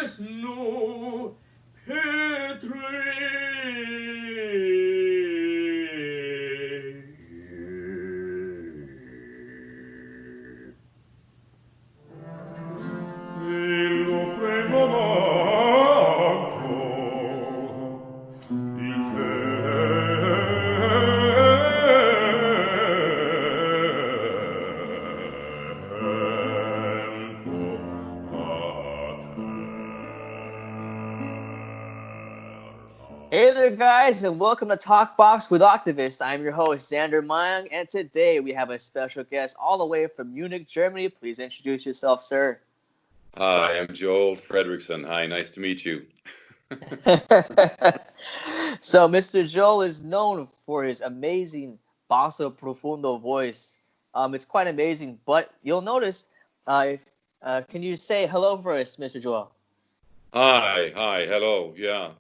nu Hey there, guys, and welcome to TalkBox with Oktavists. I'm your host, Xander Mayang, and today we have a special guest all the way from Munich, Germany. Please introduce yourself, sir. Hi, I'm Joel Frederiksen. Hi, nice to meet you. So, Mr. Joel is known for his amazing Basso Profundo voice. It's quite amazing, but you'll notice, can you say hello for us, Mr. Joel? Hi, hello, yeah.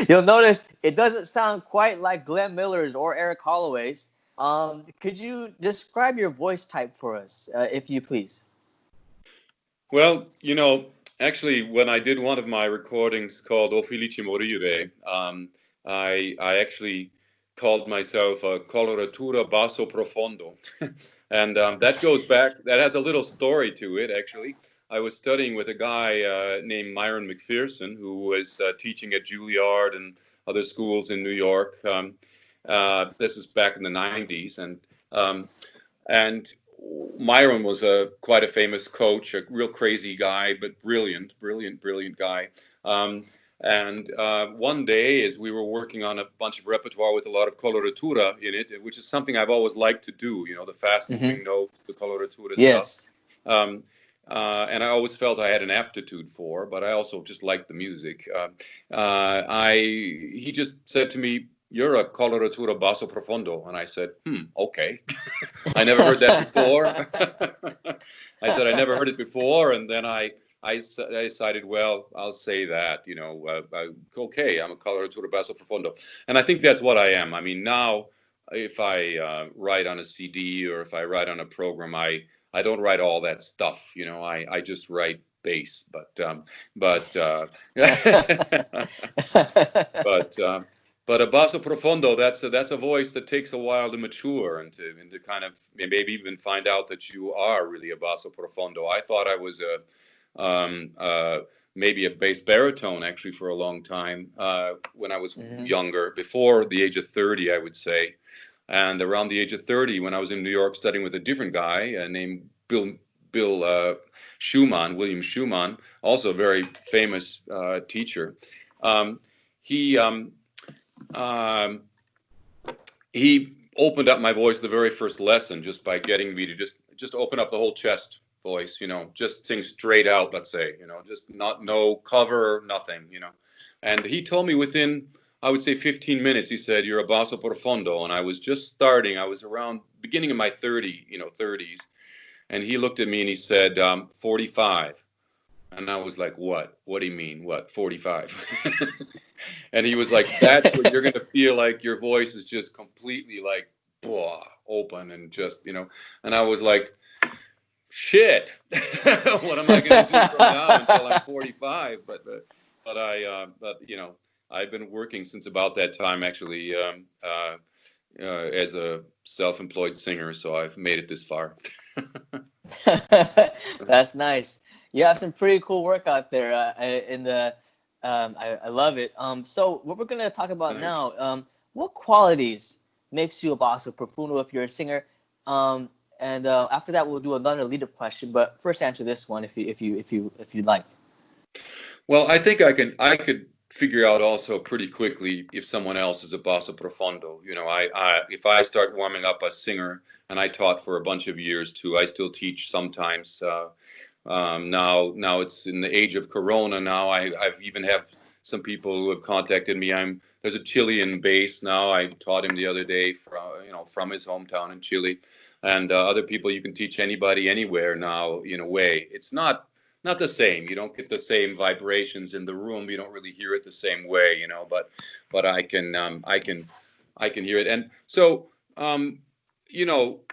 You'll notice it doesn't sound quite like Glenn Miller's or Eric Holloway's. Could you describe your voice type for us, if you please? Well, actually, when I did one of my recordings called O Felice Morire, I actually called myself a Coloratura Basso Profundo. And that goes back, that has a little story to it, actually. I was studying with a guy named Myron McPherson, who was teaching at Juilliard and other schools in New York. This is back in the 90s. And Myron was quite a famous coach, a real crazy guy, but brilliant guy. And one day, as we were working on a bunch of repertoire with a lot of coloratura in it, which is something I've always liked to do, the fast-moving notes, the coloratura Yes. stuff. And I always felt I had an aptitude for, but I also just liked the music. He just said to me, "You're a Coloratura Basso Profundo," and I said, "Okay." I never heard that before. I said I never heard it before, and then I decided, well, I'll say that. Okay, I'm a Coloratura Basso Profundo, and I think that's what I am. I mean, now if I write on a CD or if I write on a program, I don't write all that stuff, I just write bass, but a basso profundo, that's a voice that takes a while to mature and to kind of maybe even find out that you are really a basso profundo. I thought I was maybe a bass baritone actually for a long time when I was younger, before the age of 30, I would say. And around the age of 30, when I was in New York studying with a different guy named William Schumann, also a very famous teacher, he opened up my voice the very first lesson just by getting me to just open up the whole chest voice, just sing straight out, let's say, just no cover, nothing, And he told me within, I would say 15 minutes, he said, "You're a basso profundo." And I was just starting. I was around beginning of my 30s. And he looked at me and he said, 45. And I was like, what? What do you mean? What, 45? And he was like, that's when you're going to feel like your voice is just completely like, open and just, And I was like, shit, what am I going to do from now until I'm 45? But I've been working since about that time, actually, as a self-employed singer, so I've made it this far. That's nice. You have some pretty cool work out there, I love it. So what we're going to talk about now, what qualities makes you a basso profundo if you're a singer? And after that, we'll do another lead-up question. But first, answer this one if you'd like. Well, I think I could figure out also pretty quickly if someone else is a basso profundo. If I start warming up a singer, and I taught for a bunch of years too, I still teach sometimes. Now it's in the age of Corona. Now I've even have some people who have contacted me. There's a Chilean bass now. I taught him the other day from his hometown in Chile, and other people. You can teach anybody anywhere now. In a way, it's not the same. You don't get the same vibrations in the room. You don't really hear it the same way, But I can hear it. And so,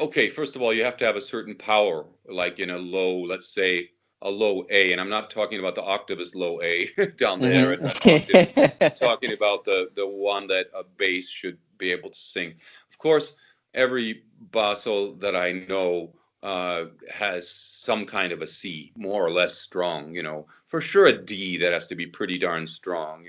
okay. First of all, you have to have a certain power, like in a low, let's say, a low A, and I'm not talking about the Oktavists low A down there at that octave. I'm talking about the one that a bass should be able to sing. Of course, every basso that I know has some kind of a C, more or less strong, for sure a D that has to be pretty darn strong,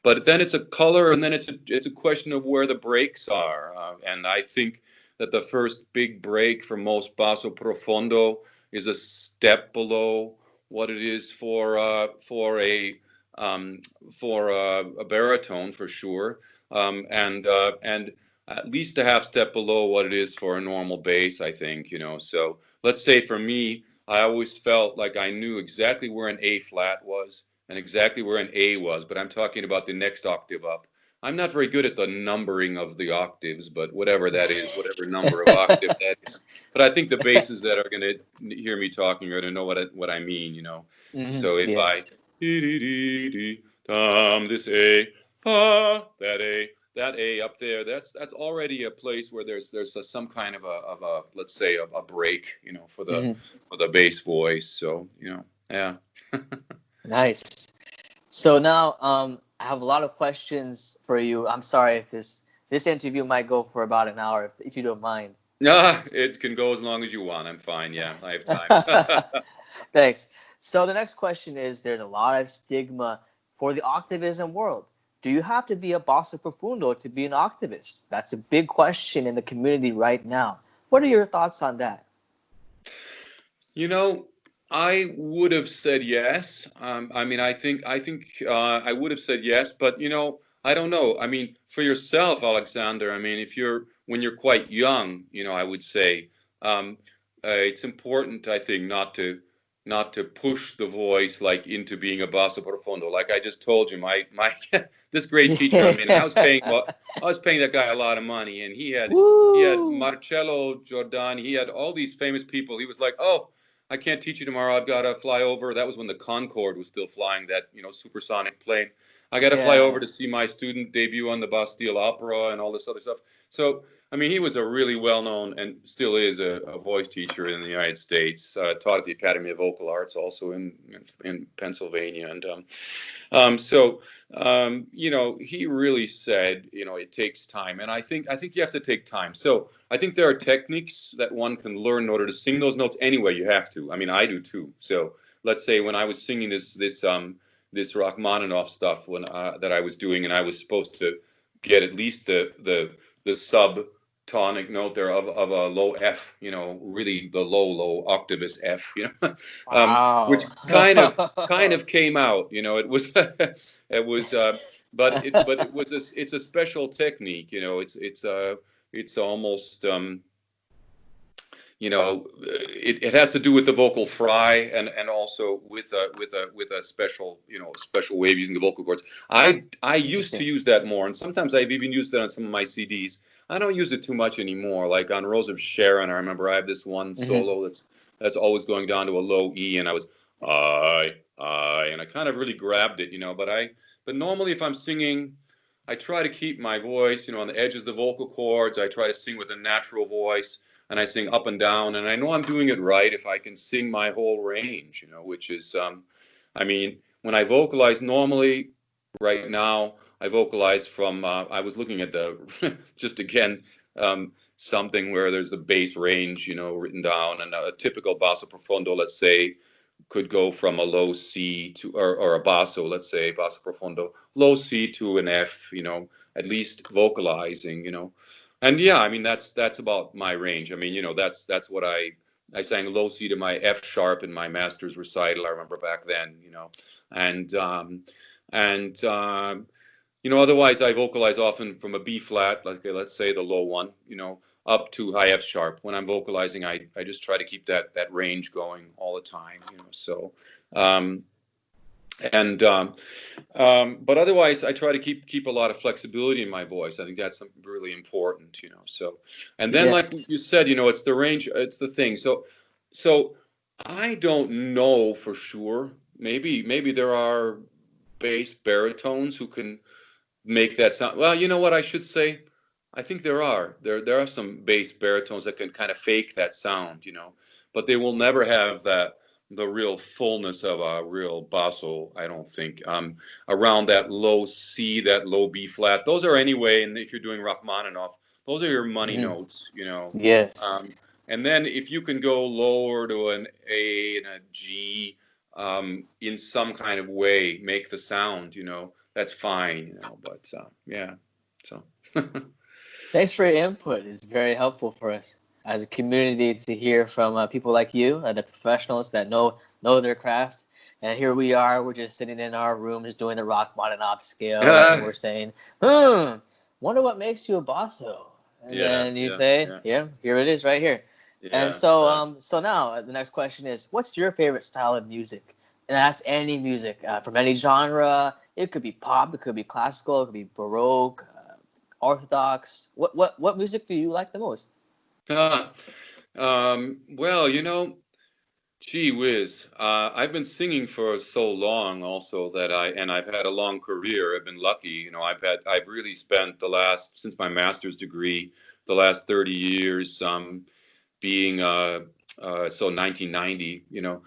but then it's a color, and then it's a question of where the breaks are, and I think that the first big break for most basso profundo is a step below what it is for a baritone for sure, and at least a half step below what it is for a normal bass, I think, So let's say for me, I always felt like I knew exactly where an A flat was and exactly where an A was, but I'm talking about the next octave up. I'm not very good at the numbering of the octaves, but whatever that is, whatever number of octave that is. But I think the basses that are going to hear me talking are going to know what I mean, So if I this A, that A up there, that's already a place where there's some kind of a let's say a break, for the bass voice. So yeah. Nice. So now I have a lot of questions for you. I'm sorry if this interview might go for about an hour, if you don't mind. It can go as long as you want. I'm fine. Yeah, I have time. Thanks. So the next question is, there's a lot of stigma for the octavism world. Do you have to be a basso profundo to be an octavist? That's a big question in the community right now. What are your thoughts on that? I would have said yes. I think I would have said yes, but I don't know. For yourself, Alexander. When you're quite young, I would say it's important. I think not to push the voice like into being a basso profundo. Like I just told you, my this great teacher. I was paying that guy a lot of money, and he had Marcello Giordani. He had all these famous people. He was like, oh, I can't teach you tomorrow. I've got to fly over. That was when the Concorde was still flying, that supersonic plane. I got to fly over to see my student debut on the Bastille Opera and all this other stuff. So he was a really well-known and still is a voice teacher in the United States. Taught at the Academy of Vocal Arts, also in Pennsylvania, and he really said, it takes time, and I think you have to take time. So I think there are techniques that one can learn in order to sing those notes anyway. You have to. I do too. So let's say when I was singing this Rachmaninoff stuff that I was doing, and I was supposed to get at least the subtonic note there of a low F, really the low octavist F, Wow. which kind of came out, it was but it's a special technique, it's almost it has to do with the vocal fry and also with a special special way of using the vocal cords. I used to use that more, and sometimes I've even used that on some of my CDs. I don't use it too much anymore. Like on Rose of Sharon, I remember I have this one solo that's always going down to a low E, and I was and I kind of really grabbed it, but normally if I'm singing, I try to keep my voice, on the edges of the vocal cords. I try to sing with a natural voice, and I sing up and down, and I know I'm doing it right if I can sing my whole range, which is, when I vocalize normally, right now, I vocalize from, I was looking at just again, something where there's the bass range, written down, and a typical basso profundo, let's say, could go from a low C to, or a basso, let's say, basso profundo, low C to an F, at least vocalizing, And yeah, that's about my range. That's what I sang low C to my F sharp in my master's recital. I remember back then, otherwise I vocalize often from a B flat, like let's say the low one, up to high F sharp. When I'm vocalizing, I just try to keep that range going all the time, So, but otherwise I try to keep a lot of flexibility in my voice. I think that's something really important, So, and then like you said, it's the range, it's the thing. So I don't know for sure. Maybe there are bass baritones who can make that sound. Well, you know what I should say? I think there are some bass baritones that can kind of fake that sound, but they will never have that the real fullness of a real basso, I don't think. Around that low C, that low B flat, those are anyway, and if you're doing Rachmaninoff, those are your money notes, you know. Yes. And then if you can go lower to an A and a G, in some kind of way, make the sound, you know, that's fine, you know, but yeah, so. Thanks for your input. It's very helpful for us as a community to hear from people like you, the professionals that know their craft. And here we are, we're just sitting in our rooms doing the Rachmaninoff scale, and we're saying, wonder what makes you a basso. And then you say, yeah, here it is right here. Yeah, and so so now the next question is, what's your favorite style of music? And that's any music from any genre. It could be pop, it could be classical, it could be Baroque, Orthodox. What music do you like the most? Well, you know, gee whiz, I've been singing for so long also that I've had a long career. I've been lucky, you know. I've really spent since my master's degree, the last 30 years being so 1990, you know,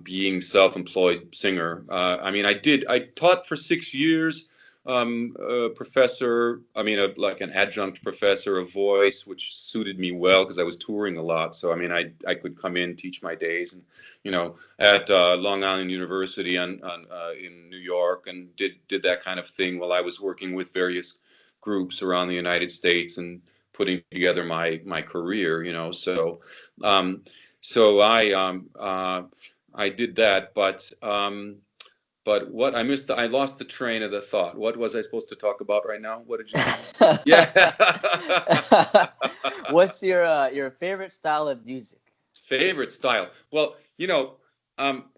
being self-employed singer. I mean, I taught for 6 years. Professor, like an adjunct professor of voice, which suited me well because I was touring a lot. So, I mean, I could come in, teach my days, and, you know, at Long Island University in New York, and did that kind of thing while I was working with various groups around the United States and putting together my career, you know. So, so I did that, but what I lost the train of the thought. What was I supposed to talk about right now? What did you? Yeah. What's your favorite style of music? Favorite style? Well, you know,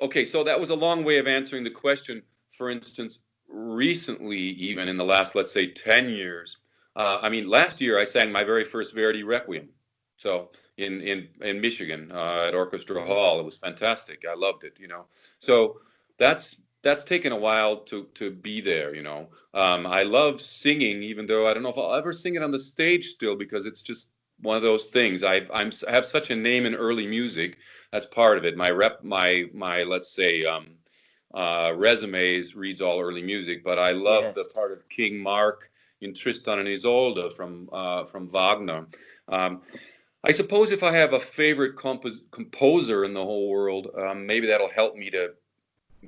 okay, so that was a long way of answering the question. For instance, recently, even in the last, let's say, 10 years, last year I sang my very first Verdi Requiem. So in Michigan at Orchestra Hall, it was fantastic. I loved it, you know. So that's taken a while to be there, you know. I love singing, even though I don't know if I'll ever sing it on the stage still, because it's just one of those things. I have such a name in early music. That's part of it. My let's say resumes reads all early music, but I love the part of King Mark in Tristan and Isolde from Wagner. I suppose if I have a favorite composer in the whole world, maybe that'll help me to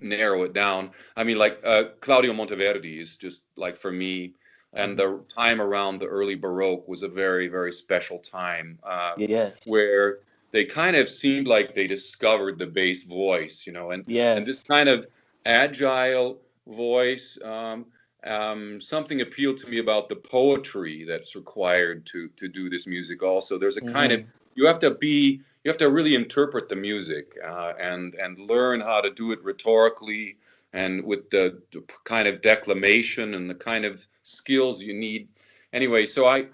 narrow it down. I mean, like Claudio Monteverdi is just like, for me, and the time around the early Baroque was a very, very special time where they kind of seemed like they discovered the bass voice, you know, and this kind of agile voice. Something appealed to me about the poetry that's required to do this music. Also, there's a kind of, you have to really interpret the music and learn how to do it rhetorically and with the kind of declamation and the kind of skills you need. Anyway, so I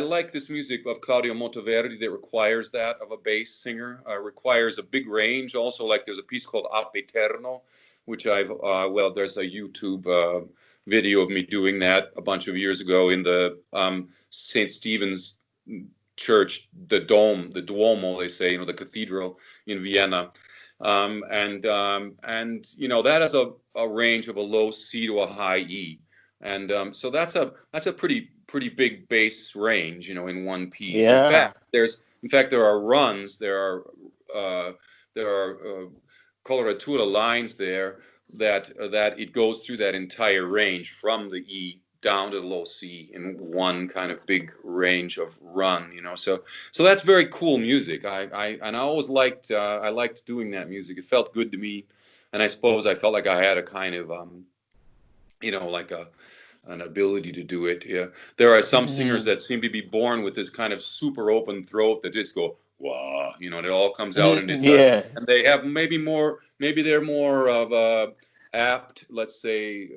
like this music of Claudio Monteverdi that requires that of a bass singer. Requires a big range. Also, like there's a piece called Ab Eterno, which there's a YouTube video of me doing that a bunch of years ago in the St. Stephen's Church, the Duomo, they say, you know, the cathedral in Vienna. And you know, that has a range of a low C to a high E. And so that's a pretty big bass range, you know, in one piece. Yeah. In fact, there are runs, there are coloratura lines there that it goes through that entire range from the E down to the low C in one kind of big range of run, you know. So that's very cool music. I always liked doing that music. It felt good to me, and I suppose I felt like I had a kind of you know, like an ability to do it. Yeah, there are some singers that seem to be born with this kind of super open throat that just go wah, you know, and it all comes out, and it's and they have maybe they're more of a apt, let's say,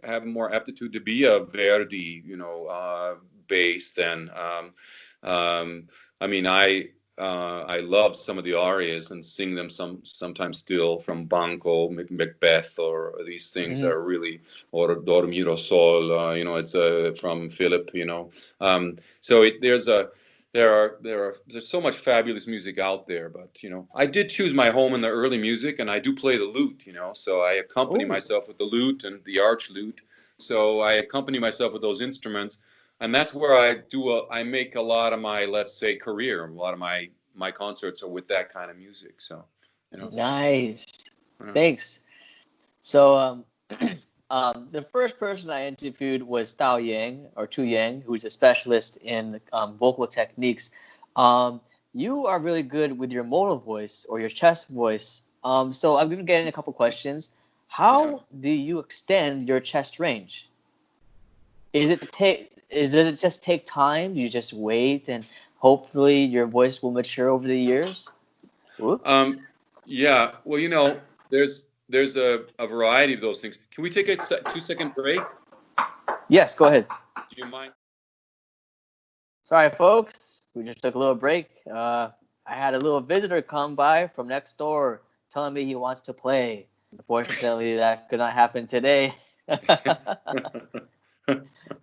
have more aptitude to be a Verdi, you know, bass than I mean, I love some of the arias and sing them sometimes still, from Banco, Macbeth, or these things are really, or Dormir o Sol, you know, it's from Philip, you know. So there's a there's so much fabulous music out there, but I did choose my home in the early music, and I do play the lute, so I accompany Oh, myself with the lute and the arch lute. So I accompany myself with those instruments, and that's where I make a lot of my, let's say, career. A lot of my concerts are with that kind of music. So, nice. uh, Thanks. So, the first person I interviewed was Dao Yang or Tu Yang, who's a specialist in vocal techniques. Um, you are really good with your modal voice or your chest voice. So I'm going to get in a couple questions. yeah. How do you extend your chest range? Does it just take time? Do you just wait and hopefully your voice will mature over the years? Whoops. Um, yeah. Well, there's a variety of those things. Can we take a 2-second break? Yes, go ahead. Do you mind? Sorry, folks. We just took a little break. I had a little visitor come by from next door telling me he wants to play. Unfortunately, that could not happen today.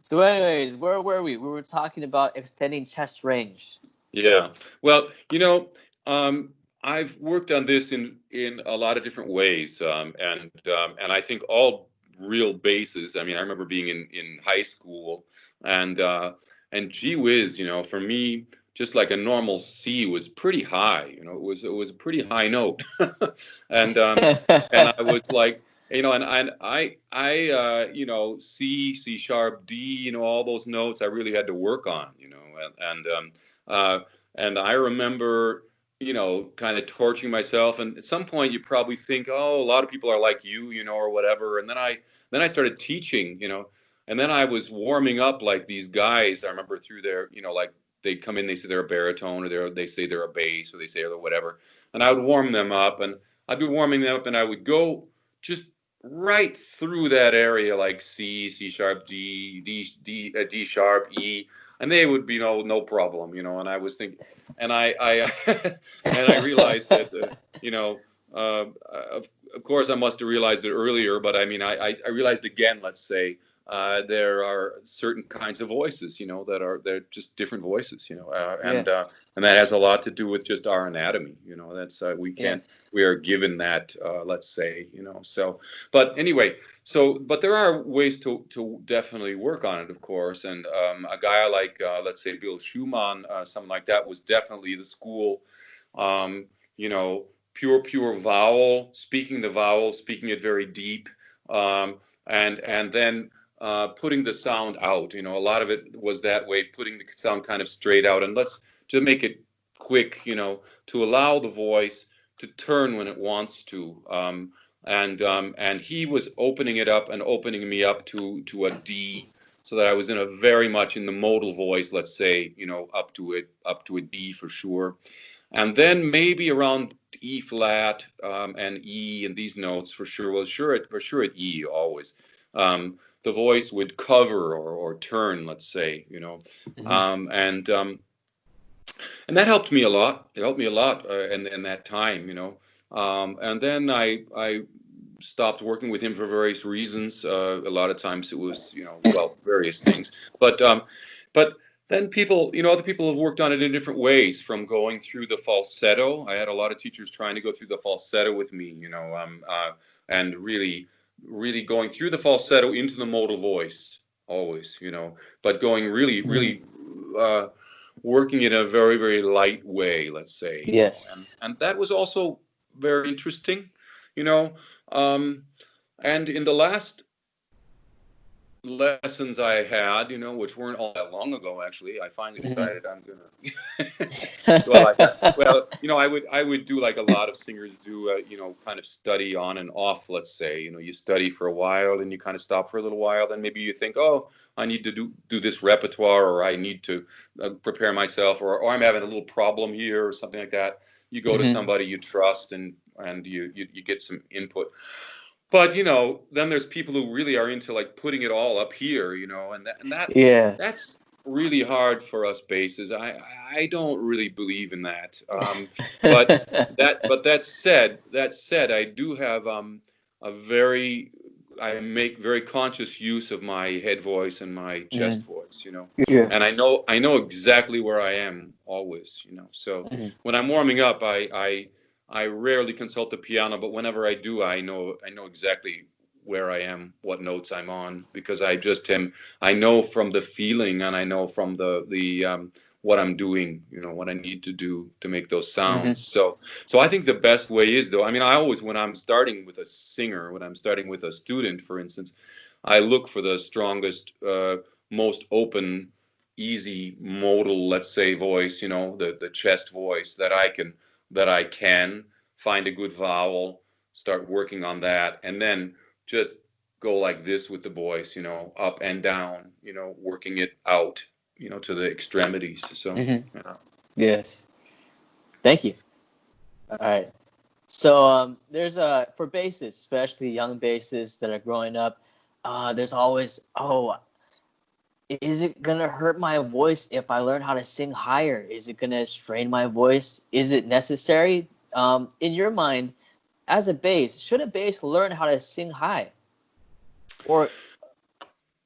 So, anyways, where were we? We were talking about extending chest range. Yeah. Well, I've worked on this in a lot of different ways, and I think all real bases. I mean, I remember being in high school, and gee whiz, for me, just like a normal C was pretty high. It was a pretty high note, and I was like. And C sharp, D, all those notes I really had to work on, uh, and I remember, kind of torturing myself. And at some point, you probably think, oh, a lot of people are like you, or whatever. And then I started teaching, and then I was warming up like these guys. I remember through their, like they come in, they say they're a baritone, or they say they're a bass, or they say they're whatever. And I would warm them up, and I'd be warming them up, and I would go just right through that area, like C sharp, D sharp, E, and they would be no problem, And I was thinking, and I and I realized that, of course I must have realized it earlier, but I mean, I realized again, let's say, there are certain kinds of voices, they're just different voices, Yes. and that has a lot to do with just our anatomy, that's Yes. we are given that, let's say, so, but anyway, but there are ways to definitely work on it, of course, and a guy like, let's say, Bill Schumann, something like that, was definitely the school, um, you know, pure vowel, speaking the vowel, speaking it very deep, and then putting the sound out. A lot of it was that way, putting the sound kind of straight out. And let's just make it quick, to allow the voice to turn when it wants to. And he was opening it up and opening me up to a D, so that I was very much in the modal voice, let's say, up to a D for sure. And then maybe around E flat, and E and these notes for sure. Well, for sure at E always. The voice would cover or turn, let's say, Mm-hmm. And that helped me a lot. It helped me a lot in that time, and then I stopped working with him for various reasons. A lot of times it was, various things. But then other people have worked on it in different ways, from going through the falsetto. I had a lot of teachers trying to go through the falsetto with me, and really going through the falsetto into the modal voice always, but going really, really, working in a very, very light way, let's say, Yes. and that was also very interesting, you know. And in the last lessons I had, which weren't all that long ago, actually, I finally decided I'm gonna. I would do like a lot of singers do, kind of study on and off. Let's say, you study for a while, then you kind of stop for a little while, then maybe you think, oh, I need to do this repertoire, or I need to prepare myself, or I'm having a little problem here, or something like that. You go to Mm-hmm. somebody you trust, and you get some input. But then there's people who really are into like putting it all up here, Yes. that's really hard for us basses. I don't really believe in that. But that said, I do have a very I make very conscious use of my head voice and my chest voice, Yeah. and I know exactly where I am always, So when I'm warming up, I rarely consult the piano, but whenever I do, I know exactly where I am, what notes I'm on, because I know from the feeling, and I know from the what I'm doing, what I need to do to make those sounds. So I think the best way is, though, I mean, I always, when I'm starting with a singer, when I'm starting with a student, for instance, I look for the strongest, most open, easy modal, let's say, voice, the chest voice that I can find a good vowel, start working on that, and then just go like this with the voice, up and down, working it out, to the extremities. So, Yes. Thank you. All right. So there's for bassists, especially young bassists that are growing up, there's always, is it gonna hurt my voice if I learn how to sing higher? Is it gonna strain my voice? Is it necessary? In your mind, as a bass, should a bass learn how to sing high? Well,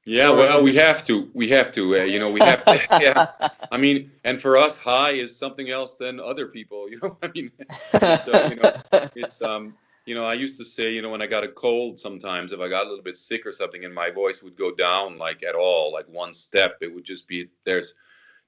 we have to, we have to, yeah. I mean, and for us, high is something else than other people, I mean, it's, I used to say, when I got a cold, sometimes if I got a little bit sick or something and my voice would go down like at all, like one step, it would just be, there's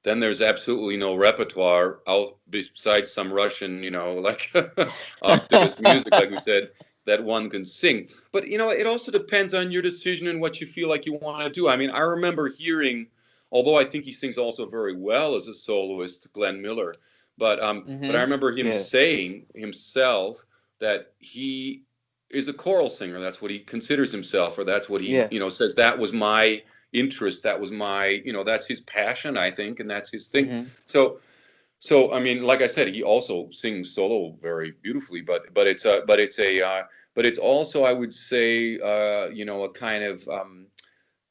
absolutely no repertoire out besides some Russian, like Oktavists music, like we said, that one can sing. But, it also depends on your decision and what you feel like you want to do. I mean, I remember hearing, although I think he sings also very well as a soloist, Glenn Miller, but I remember him saying himself that he is a choral singer. That's what he considers himself, or that's what he, says, that was my interest, that was my, that's his passion, I think, and that's his thing. So I mean, like I said, he also sings solo very beautifully, but it's also, I would say, a kind of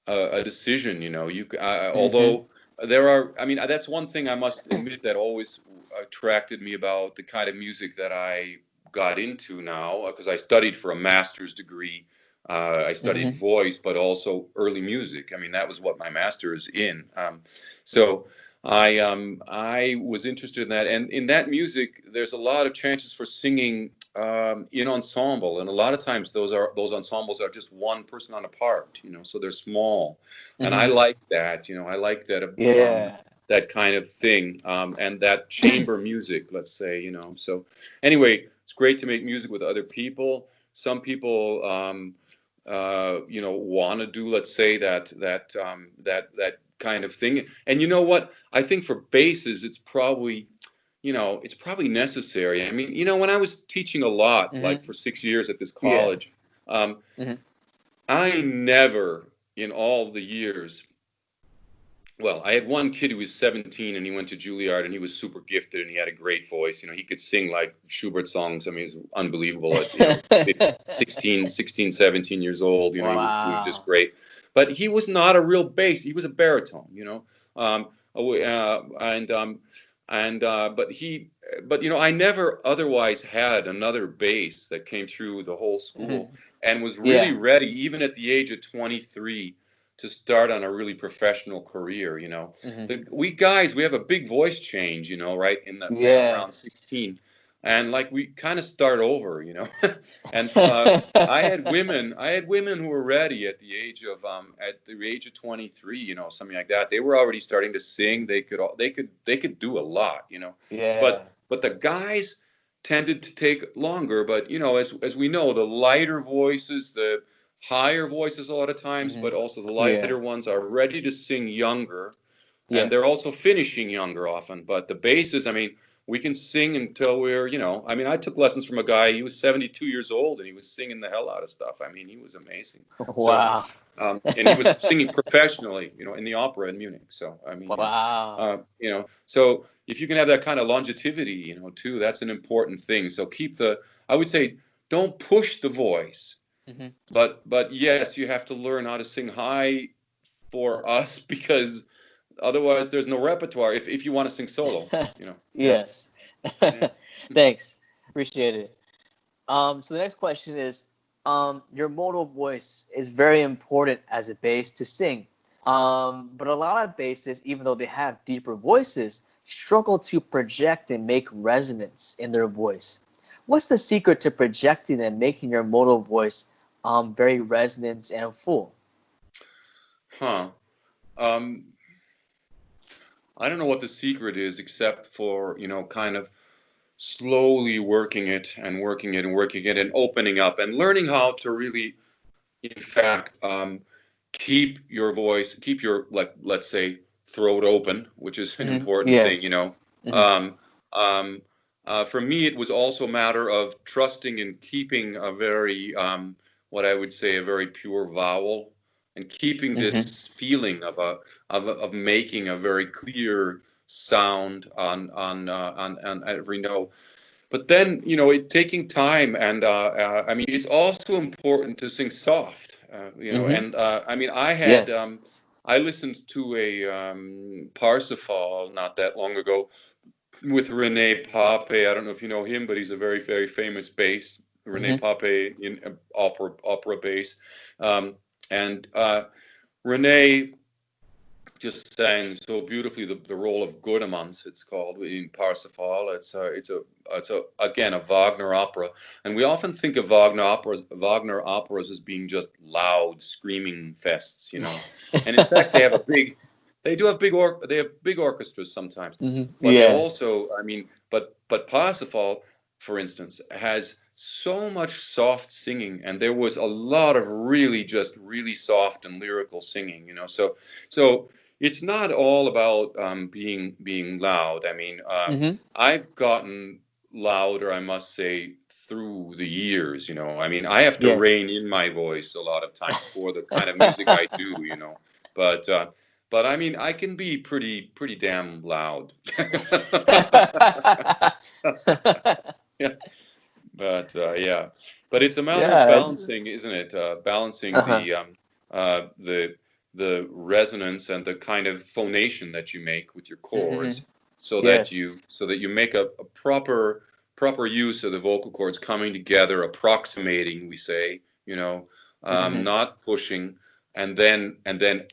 a decision. Although there are, I mean, that's one thing I must admit that always attracted me about the kind of music that I got into now, because I studied for a master's degree. I studied voice, but also early music. I mean, that was what my master is in. So I was interested in that, and in that music, there's a lot of chances for singing in ensemble, and a lot of times those ensembles are just one person on a part, so they're small, and I like that, I like that. That kind of thing, and that chamber music, let's say, So anyway, it's great to make music with other people. Some people, want to do, let's say, that kind of thing. And you know what? I think for basses, it's probably necessary. I mean, when I was teaching a lot, like for 6 years at this college, I never, in all the years, well, I had one kid who was 17 and he went to Juilliard and he was super gifted and he had a great voice. He could sing like Schubert songs. I mean, it was unbelievable at 16, 17 years old. He was doing just great. But he was not a real bass. He was a baritone, but I never otherwise had another bass that came through the whole school and was really ready, even at the age of 23, to start on a really professional career. We have a big voice change, right, around 16, and like we kind of start over, and I had women who were ready at the age of 23, something like that. They were already starting to sing. They could do a lot, but the guys tended to take longer. But as we know, the lighter voices, the higher voices a lot of times, but also the lighter ones are ready to sing younger, and they're also finishing younger often. But the basses, I mean, we can sing until we're, I mean, I took lessons from a guy, he was 72 years old, and he was singing the hell out of stuff. I mean, he was amazing. Wow. So, and he was singing professionally, in the opera in Munich. So, I mean, so if you can have that kind of longevity, too, that's an important thing. So I would say, don't push the voice. But yes, you have to learn how to sing high for us, because otherwise there's no repertoire if you want to sing solo. Yes. Thanks. Appreciate it. So the next question is, your modal voice is very important as a bass to sing. But a lot of basses, even though they have deeper voices, struggle to project and make resonance in their voice. What's the secret to projecting and making your modal voice very resonant and full? Um, I don't know what the secret is, except for, kind of slowly working it and working it and working it and opening up and learning how to really, in fact, keep your voice, keep your, like, let's say, throat open, which is an important Yes. thing. For me, it was also a matter of trusting and keeping a very, what I would say, a very pure vowel, and keeping this feeling of making a very clear sound on every note. But then, it taking time, and I mean, it's also important to sing soft, and I mean, I listened to a Parsifal not that long ago with René Pape. I don't know if you know him, but he's a very, very famous bass. René Pape in opera bass, and René just sang so beautifully the role of Gudamans, it's called, in Parsifal. It's again a Wagner opera, and we often think of Wagner operas as being just loud screaming fests, And in fact, they have big orchestras sometimes, but they also, I mean, but Parsifal, for instance, has so much soft singing, and there was a lot of really soft and lyrical singing, So it's not all about being loud. I mean, I've gotten louder, I must say, through the years. I mean, I have to rein in my voice a lot of times for the kind of music I do. But I mean, I can be pretty damn loud. Yeah. But but it's a matter of balancing, isn't it? Balancing the resonance and the kind of phonation that you make with your chords, so that you make a proper use of the vocal cords coming together, approximating, we say, not pushing, and then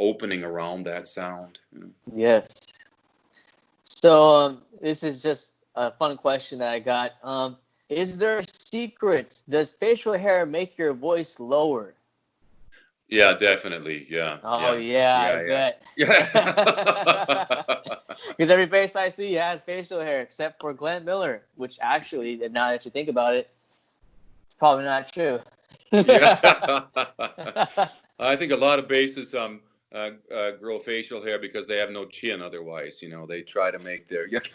opening around that sound. Yes. So this is just a fun question that I got. Is there secrets? Does facial hair make your voice lower? Yeah, definitely. Yeah. Oh yeah, I bet. Because every bass I see has facial hair, except for Glenn Miller, which actually, now that you think about it, it's probably not true. Yeah. I think a lot of basses grow facial hair because they have no chin otherwise. They try to make their it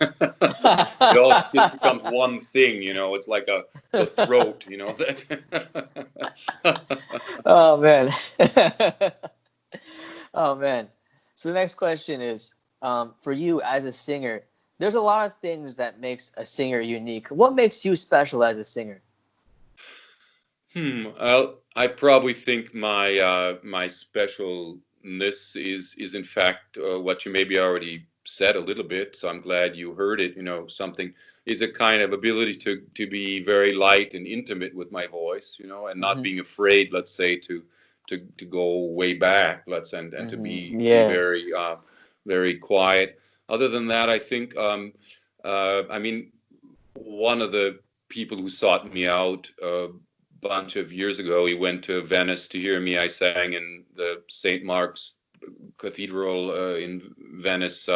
all just becomes one thing. It's like the throat. Oh man. Oh man. So the next question is, for you as a singer, there's a lot of things that makes a singer unique. What makes you special as a singer? I probably think my specialness is in fact what you maybe already said a little bit. So I'm glad you heard it. Something is a kind of ability to be very light and intimate with my voice, and not being afraid, let's say, to go way back, and to be very very quiet. Other than that, I think I mean, one of the people who sought me out bunch of years ago, he went to Venice to hear me. I sang in the St. Mark's Cathedral in Venice,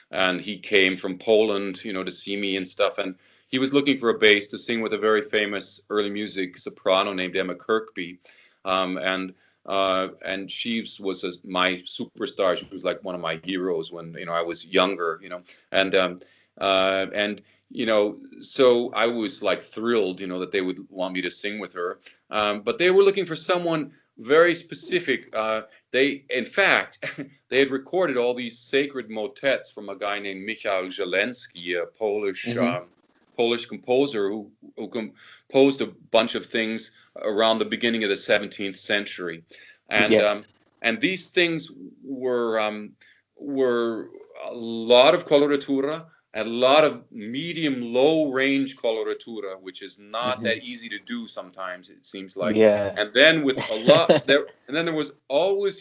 and he came from Poland, to see me and stuff. And he was looking for a bass to sing with a very famous early music soprano named Emma Kirkby, and she was my superstar. She was like one of my heroes when I was younger, and so I was like thrilled, that they would want me to sing with her. But they were looking for someone very specific. In fact, they had recorded all these sacred motets from a guy named Michał Żeleński, a Polish composer who composed a bunch of things around the beginning of the 17th century. And these things were a lot of coloratura, a lot of medium low range coloratura, which is not that easy to do sometimes, it seems like. Yeah. And then with a lot there, and then there was always,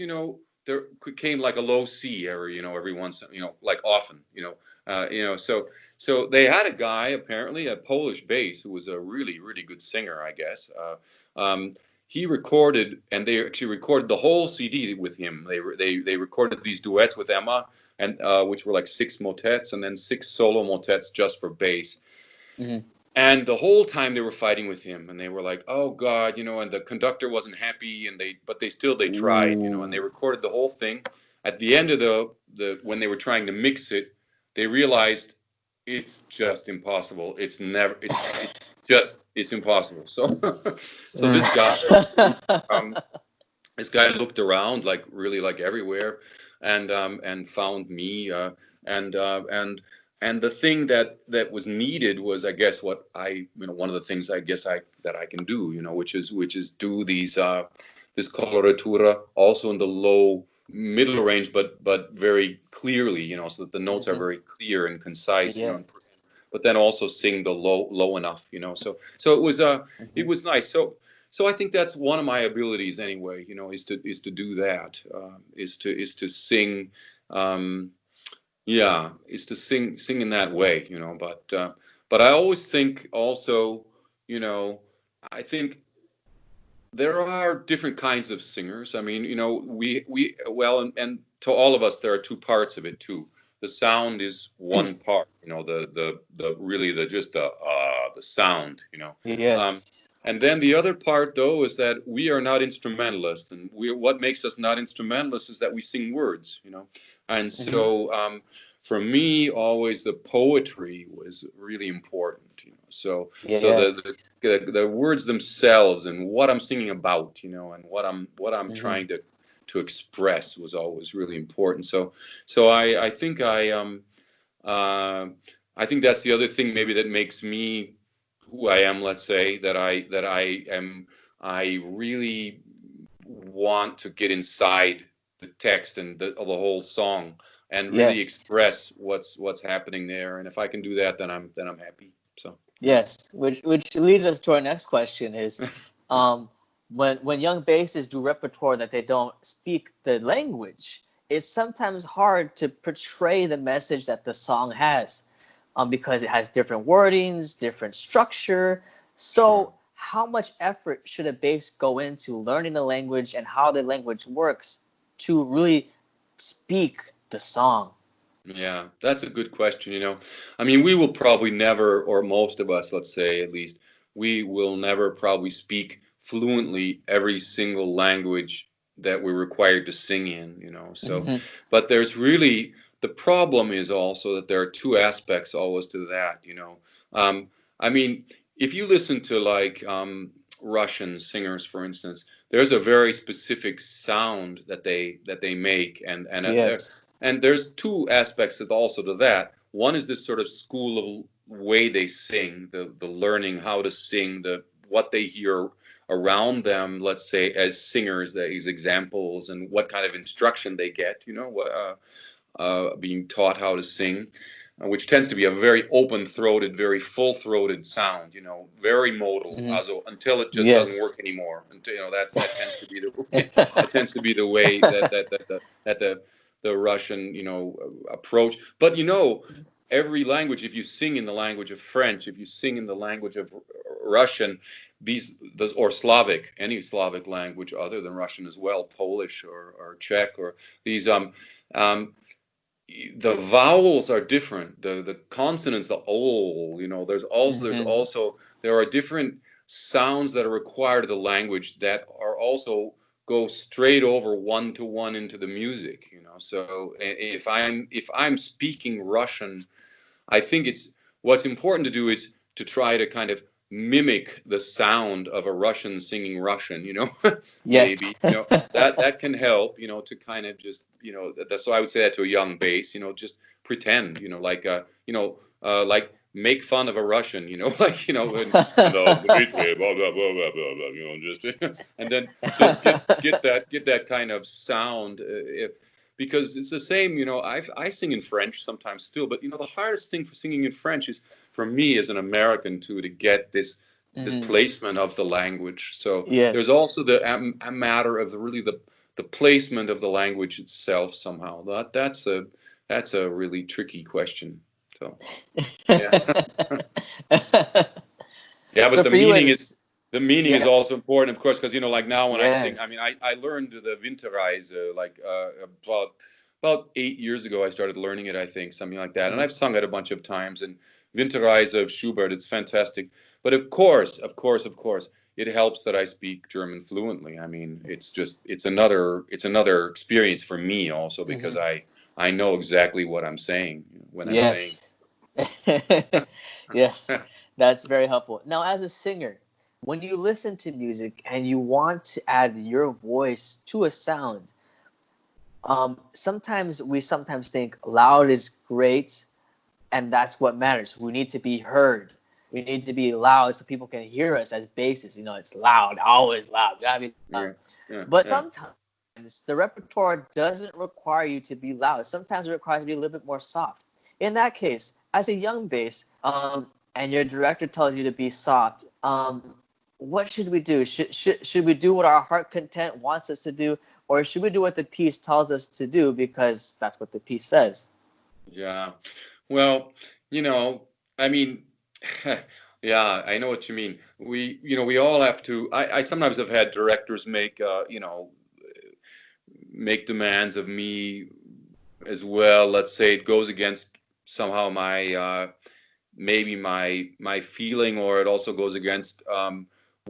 there came like a low C every once, like often, so they had a guy, apparently a Polish bass, who was a really, really good singer, I guess. He recorded, and they actually recorded the whole CD with him. They recorded these duets with Emma, and which were like 6 motets and then 6 solo motets just for bass. And the whole time they were fighting with him, and they were like, "Oh God," and the conductor wasn't happy, and they tried, and they recorded the whole thing. At the end of the when they were trying to mix it, they realized it's just impossible. It's impossible. So this guy looked around, like really like everywhere, and found me, and the thing that was needed was, I guess, what one of the things I guess that I can do, which is do these this coloratura also in the low middle range, but very clearly, so that the notes are very clear and concise, but then also sing the low enough, So it was nice. So I think that's one of my abilities anyway, is to do that, is to sing. Is to sing in that way, but I always think also, I think there are different kinds of singers. I mean, and to all of us, there are 2 parts of it too. The sound is one part, the sound, and then the other part, though, is that we are not instrumentalists, and what makes us not instrumentalists is that we sing words, and so for me, always the poetry was really important, So the words themselves and what I'm singing about, and what I'm trying to express was always really important. So I think I think that's the other thing maybe that makes me who I am, let's say, that I really want to get inside the text and the whole song and really express what's happening there. And if I can do that, then I'm happy. So yes, which leads us to our next question is, when young bassists do repertoire that they don't speak the language, it's sometimes hard to portray the message that the song has. Because it has different wordings, different structure. So how much effort should a bass go into learning the language and how the language works to really speak the song? Yeah, that's a good question. I mean, we will probably never, or most of us, let's say at least, we will never probably speak fluently every single language that we're required to sing in, So, but there's really, the problem is also that there are 2 aspects always to that, I mean, if you listen to like Russian singers, for instance, there's a very specific sound that they make, and there's 2 aspects also to that. One is this sort of school of way they sing, the learning how to sing, what they hear around them, let's say, as singers, these examples, and what kind of instruction they get, being taught how to sing, which tends to be a very open-throated, very full-throated sound, very modal, also, until it just doesn't work anymore. And that tends to be the way that the Russian, approach. But every language, if you sing in the language of French, if you sing in the language of Russian, or Slavic, any Slavic language other than Russian as well, Polish or Czech, or these the vowels are different. The consonants, the there are different sounds that are required of the language that are also go straight over one-to-one into the music, So if I'm speaking Russian, I think what's important to do is to try to kind of mimic the sound of a Russian singing Russian, maybe, that can help, to kind of just, so I would say that to a young bass, just pretend, like make fun of a Russian, like, and, blah, blah, blah, blah, just, and then just get that kind of sound. because it's the same, I sing in French sometimes still, but the hardest thing for singing in French is for me as an American to get this placement of the language. So Yes. there's also a matter of the placement of the language itself somehow. That's a really tricky question. So yeah. Yeah, but So the for you, meaning is yeah. also important, of course, because like now when I sing, Yes. I mean, I learned the Winterreise like about 8 years ago. I started learning it, I think, something like that, and I've sung it a bunch of times. And Winterreise of Schubert, it's fantastic. But of course, it helps that I speak German fluently. I mean, it's another experience for me also, because I know exactly what I'm saying when I'm saying. Yes. Yes. That's very helpful. Now, as a singer, when you listen to music and you want to add your voice to a sound, sometimes we think loud is great, and that's what matters. We need to be heard. We need to be loud so people can hear us as basses. It's loud, always loud. Gotta be loud. But sometimes the repertoire doesn't require you to be loud. Sometimes it requires you to be a little bit more soft. In that case, as a young bass, and your director tells you to be soft, what should we do? Should we do what our heart content wants us to do, or should we do what the piece tells us to do because that's what the piece says? Yeah. Well, I mean, yeah, I know what you mean. We all have to. I sometimes have had directors make demands of me as well. Let's say it goes against somehow my maybe my feeling, or it also goes against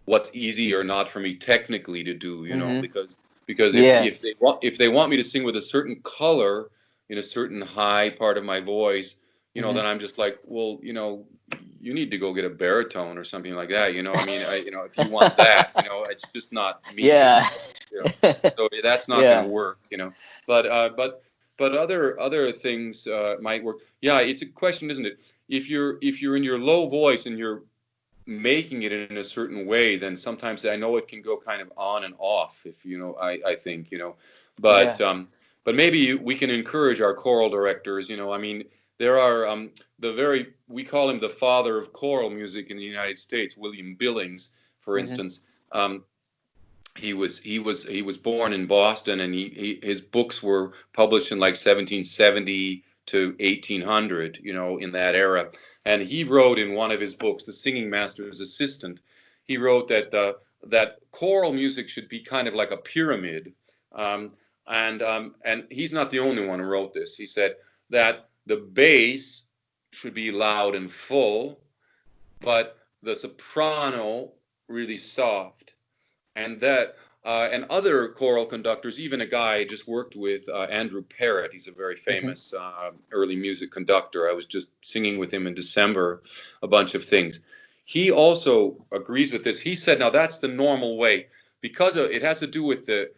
what's easy or not for me technically to do. Because if they want me to sing with a certain color in a certain high part of my voice, then I'm just like, well, you need to go get a baritone or something like that. I mean, if you want that, it's just not me. Yeah. So that's not going to work. But other things might work. Yeah, it's a question, isn't it? If you're in your low voice and you're making it in a certain way, then sometimes I know it can go kind of on and off. If I think but maybe we can encourage our choral directors. I mean, there are we call him the father of choral music in the United States, William Billings, for instance. He was born in Boston, and his books were published in like 1770 to 1800, in that era. And he wrote in one of his books, The Singing Master's Assistant, he wrote that choral music should be kind of like a pyramid. And he's not the only one who wrote this. He said that the bass should be loud and full, but the soprano really soft. And that and other choral conductors, even a guy I just worked with, Andrew Parrott, he's a very famous early music conductor. I was just singing with him in December a bunch of things. He also agrees with this. He said, now that's the normal way, because it has to do with the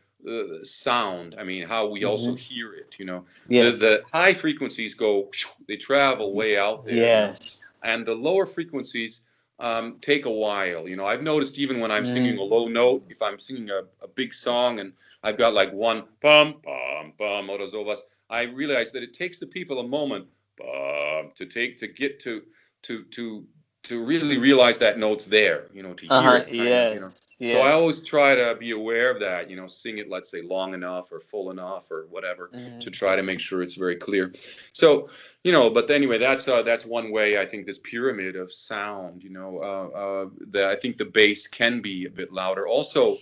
sound. I mean, how we also hear it. The high frequencies they travel way out there. Yes. And the lower frequencies take a while. I've noticed even when I'm singing a low note, if I'm singing a big song and I've got like one bum bum bum oder sowas, I realize that it takes the people a moment to get to really realize that note's there, to hear it. Yes. So I always try to be aware of that, sing it, let's say, long enough or full enough or whatever, to try to make sure it's very clear. So, but anyway, that's one way. I think this pyramid of sound, I think the bass can be a bit louder. Also,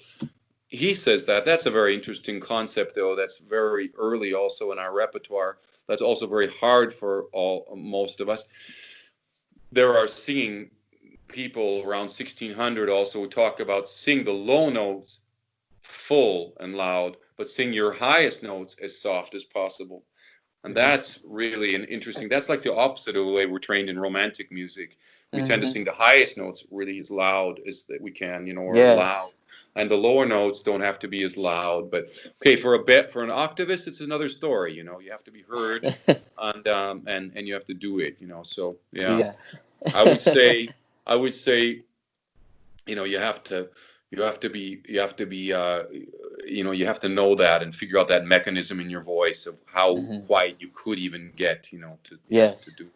he says that's a very interesting concept, though. That's very early also in our repertoire. That's also very hard for most of us. There are singing people around 1600 also who talk about sing the low notes full and loud, but sing your highest notes as soft as possible. And that's really an interesting, that's like the opposite of the way we're trained in romantic music. We tend to sing the highest notes really as loud as that we can, or loud. And the lower notes don't have to be as loud. But okay, for an octavist, it's another story. You have to be heard, and you have to do it. So yeah. I would say, you have to you have to be, you have to know that and figure out that mechanism in your voice of how quiet you could even get, to Yes. do.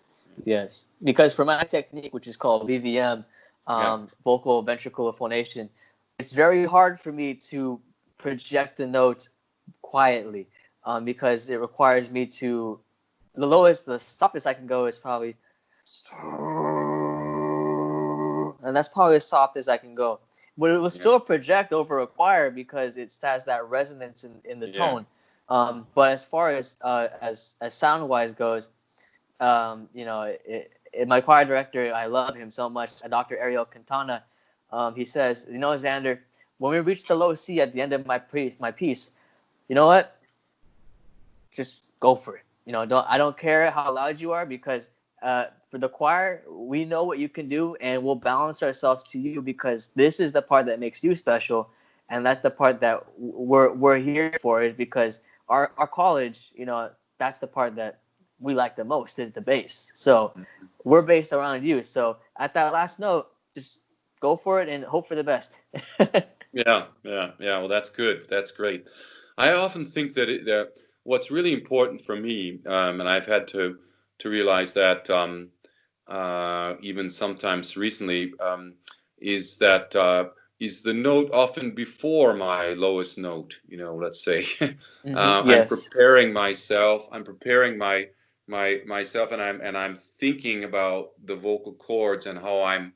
Yes. Because for my technique, which is called VVM, vocal ventricular phonation, it's very hard for me to project the notes quietly, because it requires me to, the softest I can go is probably, and that's probably as soft as I can go. But it will still project over a choir because it has that resonance in the tone. But as far as sound wise goes, my choir director, I love him so much, Dr. Ariel Quintana. He says, Xander, when we reach the low C at the end of my piece, you know what? Just go for it. I don't care how loud you are, because for the choir, we know what you can do, and we'll balance ourselves to you, because this is the part that makes you special, and that's the part that we're here for, is because our college, that's the part that we like the most, is the bass. So we're based around you. So at that last note, just go for it and hope for the best. Yeah. Well, that's good. That's great. I often think that what's really important for me, and I've had to realize that even sometimes recently, is the note often before my lowest note. Let's say I'm preparing myself. I'm preparing myself, and I'm thinking about the vocal cords and how I'm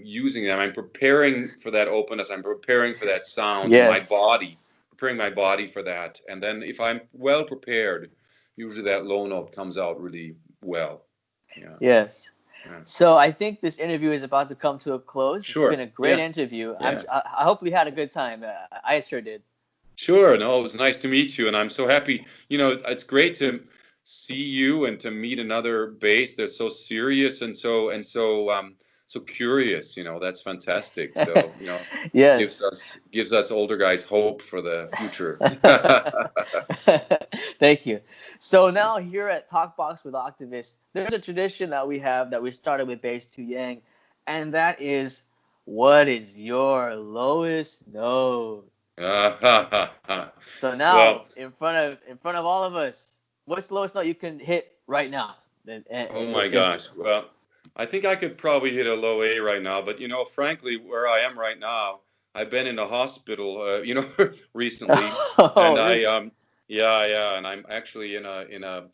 using them. I'm preparing for that openness. I'm preparing for that sound in my body, preparing my body for that. And then if I'm well prepared, usually that low note comes out really well. Yeah. Yes. Yeah. So I think this interview is about to come to a close. Sure. It's been a great interview. Yeah. I hope we had a good time. I sure did. Sure. No, it was nice to meet you, and I'm so happy. It's great to see you and to meet another bass that's so serious and so curious. That's fantastic. So gives us older guys hope for the future. Thank you. So now here at TalkBox with Oktavists, there's a tradition that we have that we started with Bass 2 Yang, and that is, what is your lowest note? So now, in front of all of us, what's the lowest note you can hit right now? Oh my gosh. Well, I think I could probably hit a low A right now, but frankly, where I am right now, I've been in the hospital, recently, and really? And I'm actually in a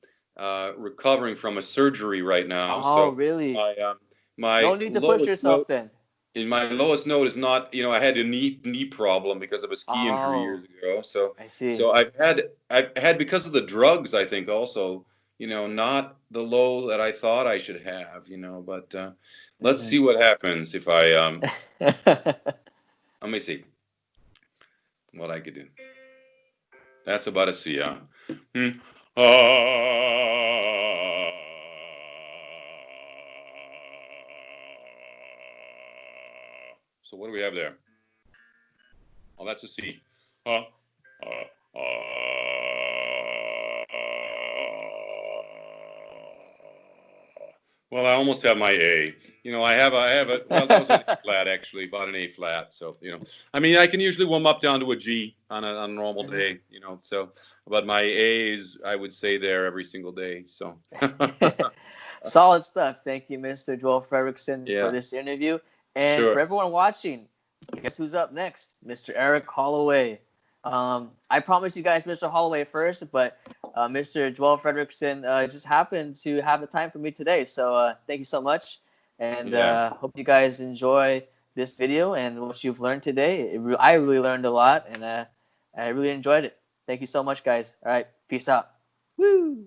recovering from a surgery right now. Oh, so really? My no need to push yourself then. My lowest note is not, I had a knee problem because of a ski injury years ago. So I see. So I've had because of the drugs, I think also, not the low that I thought I should have, but let's see what happens if I let me see what I could do. That's about a C, yeah. So what do we have there? Oh, that's a C. Well, I almost have my A. I have a well, that was an A flat actually, about an A flat. So, I can usually warm up down to a G on a normal day, so, but my A is, I would say, there every single day. So. Solid stuff. Thank you, Mr. Joel Frederiksen, for this interview. And for everyone watching, guess who's up next? Mr. Eric Holloway. I promised you guys Mr. Holloway first, but Mr. Joel Frederiksen just happened to have the time for me today. So thank you so much. And hope you guys enjoy this video and what you've learned today. I really learned a lot, and I really enjoyed it. Thank you so much, guys. All right. Peace out. Woo!